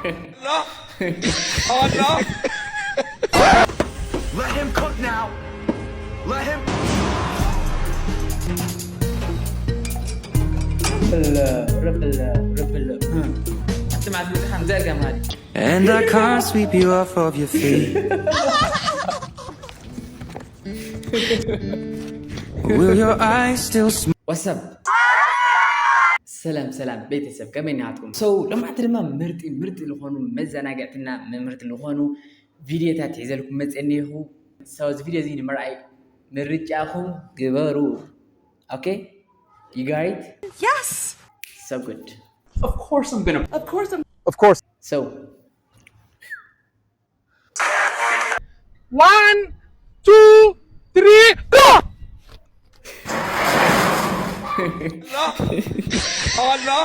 No. Oh no. Let him cook now. Let him. And I can't sweep you off of your feet. Will your eyes still smile? What's up? ሰላም ቤተሰብ ከመይ ናትኩም? ለማዕት ድማ ምርጥ ዝኾኑ መዘናግዕትና ምርጥ ዝኾኑ ቪድዮታት ሒዘልኩም መፅአኒኹ። እዚ ቪድዮ እዚ ንምርኣይ ምርጫኹም ግበሩ። Okay? You got it? Yes! So good. Of course I'm gonna. Of course. So, 1, 2, 3, go! No. Oh no.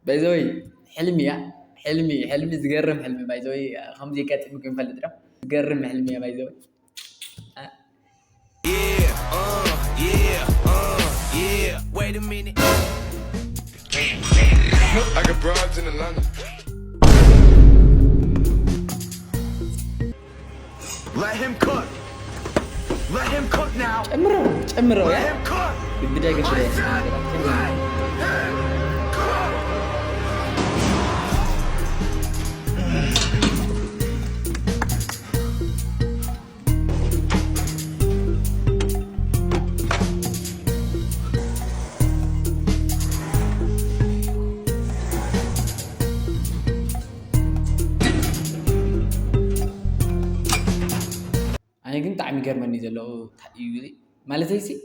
by the way, حلمي زقرم حلمي by the way خمسة كاتب ممكن فلترة زقرم حلمي by the way. Yeah. Wait a minute. I got broads in Atlanta. Let him cook. Let him cook now. ጨምረው Let ያ him cook. ግብዳ I said, let him cook. أنا كنت عم يقرمني زلوا يقولي مالتي سي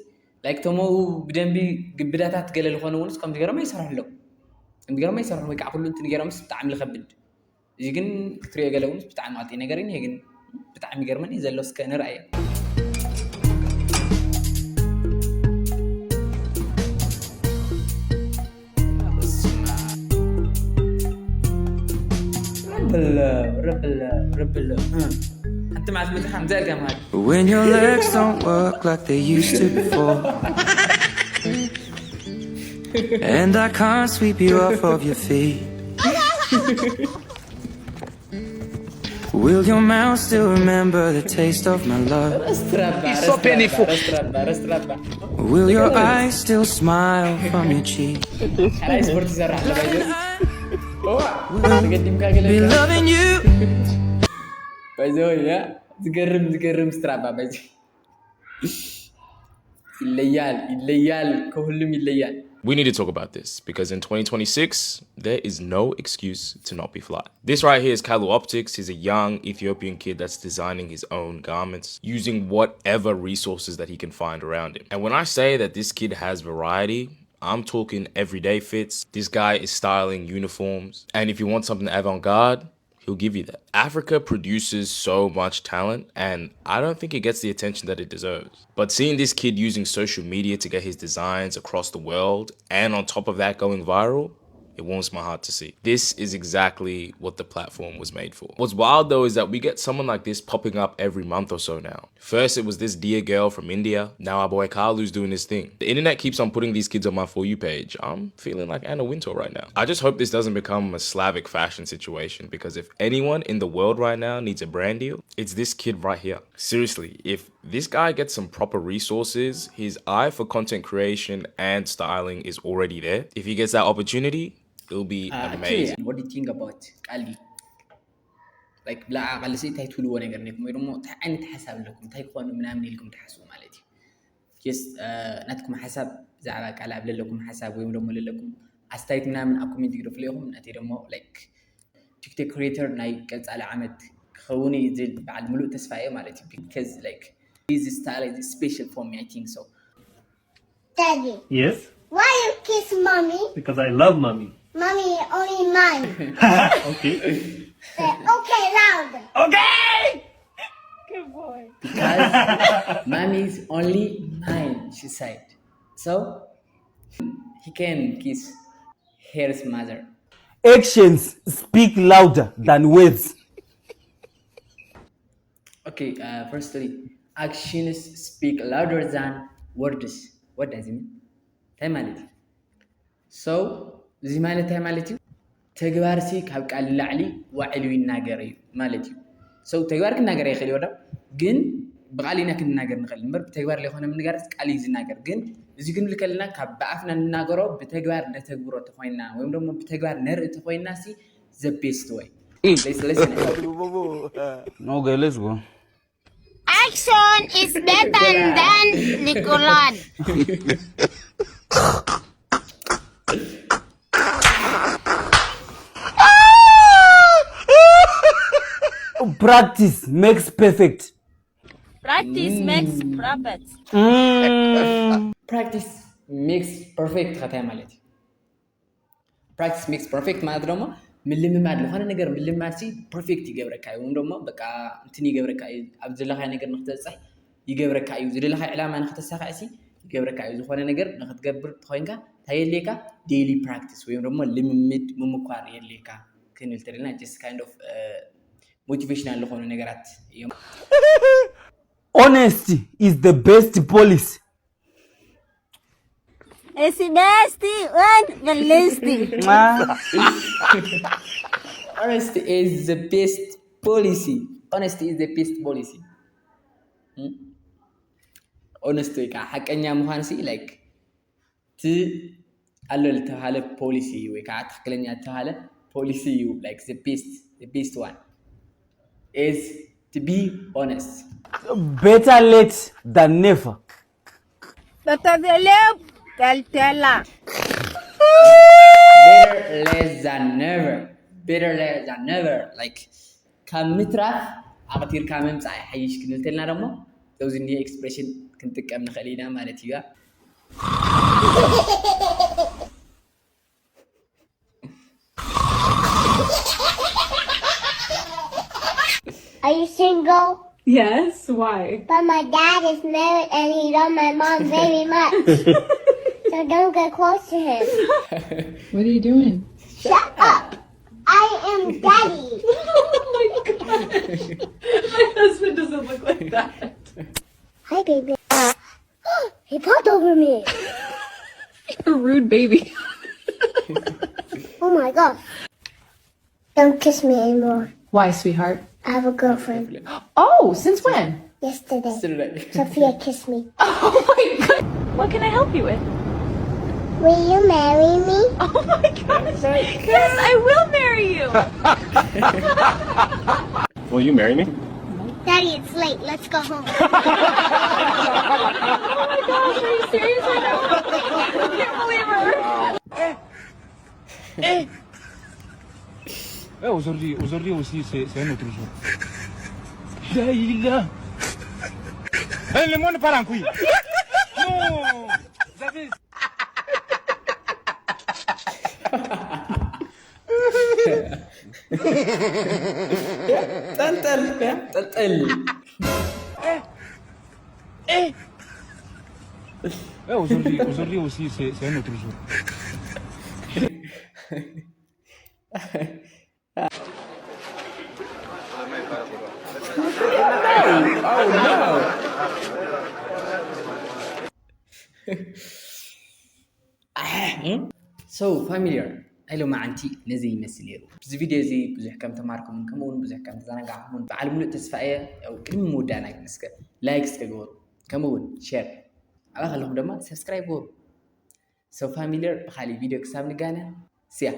لايك تومو بدنبي قبلاتات قال الخوان ونس كم تقرا ما يسرح له كم تقرا ما يسرح له يقع كله انت تقرا مس بتعمل خبد يجن كتري قال ونس بتعمل عطي نجارين يجن بتعمل يقرمني زلوا سكانر أيه رب أنت مع المتحم زي الجمال. When your legs don't work like they used to before. And I can't sweep you off of your feet. Will your mouth still remember the taste of my love? He's so painful. Will your eyes still smile from your cheek? Be loving you. By the way, yeah, تقرم سترابا by the way. الليال كهلم الليال. We need to talk about this because in 2026, there is no excuse to not be fly. This right here is Kalu Optics. He's a young Ethiopian kid that's designing his own garments using whatever resources that he can find around him. And when I say that this kid has variety, I'm talking everyday fits. This guy is styling uniforms. And if you want something avant-garde, he'll give you that. Africa produces so much talent, and I don't think it gets the attention that it deserves. But seeing this kid using social media to get his designs across the world, and on top of that going viral, it warms my heart to see. This is exactly what the platform was made for. What's wild though is that we get someone like this popping up every month or so now. First it was this dear girl from India. Now our boy Kalu's doing his thing. The internet keeps on putting these kids on my For You page. I'm feeling like Anna Wintour right now. I just hope this doesn't become a Slavic fashion situation, because if anyone in the world right now needs a brand deal, it's this kid right here. Seriously, if this guy gets some proper resources, his eye for content creation and styling is already there. If he gets that opportunity, it'll be amazing. What do you think about Kali? Like بلا عقل سي تاي تقولوا أنا قرنيكم يرمو أنت حساب لكم تاي قانون من عملي لكم تحسوا مالتي. just ناتكم حساب زعلك على قبل لكم حساب ويوم لكم أستيت من أكم يديروا فيهم ناتي رمو like تيك توك creator ناي كذا على عمد خوني زي بعد ملوء تسفاية مالتي because like this style is special for me I think so. Daddy, Yes, why you kiss mommy? because I love mommy. Mommy only mine. Okay. Say okay loud. Okay! Because mommy is only mine, she said. So he can kiss her mother. Actions speak louder than words. Okay, firstly, actions speak louder than words. What does it mean? እንታይ ማለት እዩ? So እዚ ማለት እንታይ ማለት እዩ? ተግባርሲ ካብ ቃል ላዕሊ ዋዕሉ ይናገር እዩ ማለት እዩ። So ተግባር ክናገር ይኽእል እዩ ግን ብቃል ኢና ክንናገር ንኽእል እምበር ብተግባር ዘይኮነ ምንጋርስ ቃል እዩ ዝናገር ግን እዚ ክንብል ከለና ካብ ብኣፍና ንናገሮ ብተግባር ነተግብሮ ተኮይና ወይም ደግሞ ብተግባር ነርኢ ተኮይና ሲ the best way. No, okay, let's go. Action is better than Nicolad. Practice makes perfect. Practice makes perfect. Practice makes perfect ከታይ ማለት እዩ። Practice makes perfect ማለት ደግሞ ምልምማድ ለሆነ ነገር ምልምማድ ሲ ፐርፌክት ይገብረካ እዩ ወይም ደግሞ በቃ እንትን ይገብረካ እዩ ኣብ ዘለኻዮ ነገር ንክትበፅሕ ይገብረካ እዩ ዝደለኻዮ ዕላማ ንክተሳክዕ ሲ ይገብረካ እዩ ዝኾነ ነገር ንክትገብር ኮይንካ እንታይ የድልየካ ዴይሊ ፕራክቲስ ወይም ደግሞ ልምምድ ምምኳር የድልየካ ክንብል ተለና just kind of motivational ለሆኑ ነገራት እዮም። Honesty is the best policy. It's the best one, the least. Honesty is the best policy. Honesty is the best policy. Honesty ka حقኛ መሆን ሲ like ት አለል ተሃለ ፖሊሲ ወይ ka ትክክለኛ ተሃለ ፖሊሲ you like the best one is to be honest. Better late than never. Better late than never. Better late than never. Better late than never. Like ከምትራፍ ኣቕቲርካ ምምፃእ ሓይሽ ክንብል ተልና ደግሞ እዚ ኒ ኤክስፕሬሽን ክንጥቀም ንኽእል ኢና ማለት እዩ። Are you single? Yes, why? But my dad is married and he loves my mom very much. So don't get close to him. What are you doing? Shut up! I am daddy. Oh my god. My husband doesn't look like that. Hi, baby. He popped over me. You're a rude baby. Oh my god. Don't kiss me anymore. Why, sweetheart? I have a girlfriend. Oh, since when? Yesterday. Sophia kissed me. Oh my god. What can I help you with? Will you marry me? Oh my gosh. Yes, I will marry you. Will you marry me? Daddy, it's late. Let's go home. Oh my gosh, are you serious right now? I can't believe her. aujourd'hui aussi, c'est un autre jour. Daïla. Le monde part en couille. Non. Vous avez... ጠልጠል aujourd'hui aussi, c'est un autre jour. So familiar ኢሎም ማዓንቲ ነዚ ይመስል ነይሩ እዚ ቪድዮ እዚ ብዙሕ ከም ተማርኩምን ከምኡውን ብዙሕ ከም ተዘናጋዕኩምን በዓል ሙሉእ ተስፋየ ቅድሚ ምውዳእና ግንስከ ላይክ እስከገበሩ ከምኡውን ሼር ኣብኣ ከለኹም ድማ ሰብስክራይብ ገበሩ ሶ ፋሚሊየር ብካሊእ ቪድዮ ክሳብ ንጋነ ስያ